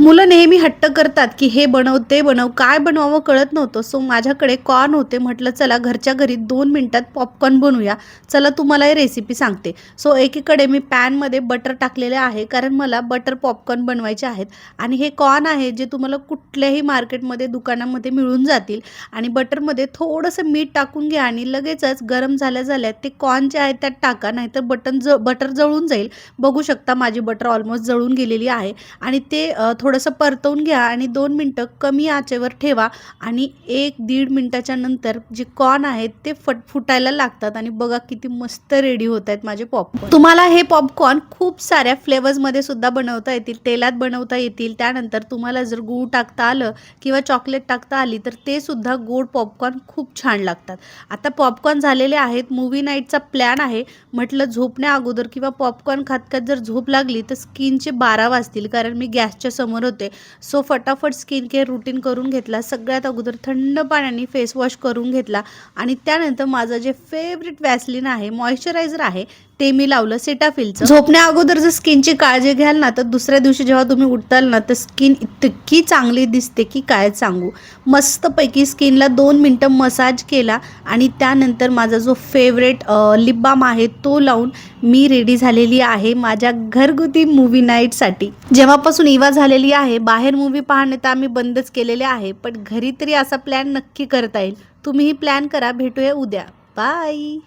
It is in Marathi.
मुलं नेहमी हट्ट करतात की हे बनव ते बनव, काय बनवावं कळत नव्हतं. सो माझ्याकडे कॉर्न होते. म्हटलं चला घरच्या घरी 2 मिनिटात पॉपकॉर्न बनवूया. चला तुम्हाला ही रेसिपी सांगते. सो एकीकडे मी पॅनमध्ये बटर टाकलेले आहे, कारण मला बटर पॉपकॉर्न बनवायचे आहेत. आणि हे कॉर्न आहे जे तुम्हाला कुठल्याही मार्केटमध्ये दुकानामध्ये मिळून जातील. आणि बटरमध्ये थोडंसं मीठ टाकून घ्या आणि लगेचच गरम झाल्या झाल्या ते कॉर्न जे आहे त्यात टाका, नाहीतर बटर जळून जाईल. बघू शकता माझी बटर ऑलमोस्ट जळून गेलेली आहे. आणि ते थोडंसं परतवून घ्या आणि 2 मिनटं कमी आचेवर ठेवा. आणि 1-1.5 मिनिटाच्या नंतर जे कॉर्न आहेत ते फुटायला लागतात आणि बघा किती मस्त रेडी होत आहेत माझे पॉपकॉर्न. तुम्हाला हे पॉपकॉर्न खूप साऱ्या फ्लेवर्समध्ये सुद्धा बनवता येतील, तेलात बनवता येतील. त्यानंतर तुम्हाला जर गूळ टाकता आलं किंवा चॉकलेट टाकता आली तर ते सुद्धा गोड पॉपकॉर्न खूप छान लागतात. आता पॉपकॉर्न झालेले आहेत. मूव्ही नाईटचा प्लॅन आहे. म्हटलं झोपण्या अगोदर किंवा पॉपकॉर्न खात खात जर झोप लागली तर स्किनचे 12 वाजतील, कारण मी गॅसच्या समोर होते. सो फटाफट स्किन केअर रुटीन करून घेतला. सगळ्यात अगोदर थंड पाण्याने फेस वॉश करून घेतला आणि त्यानंतर माझं जे फेवरेट वॅसलीन आहे, मॉइश्चरायझर आहे, ते मी लावलं सेटाफिलचं. झोपण्या अगोदर जर स्किनची काळजी घ्याल ना तर दुसऱ्या दिवशी जेव्हा तुम्ही उठताल ना तर स्किन इतकी चांगली दिसते की काय सांगू. मस्तपैकी स्किनला 2 मिनटं मसाज केला आणि त्यानंतर माझा जो फेवरेट लिप बाम आहे तो लावून मी रेडी झालेली आहे माझ्या घरगुती मूव्ही नाईटसाठी. जेव्हापासून इवा झालेली आहे, बाहेर मूव्ही पाहणे तर आम्ही बंदच केलेले आहे, पण घरी तरी असा प्लॅन नक्की करता येईल. तुम्हीही प्लॅन करा. भेटूया उद्या. बाय.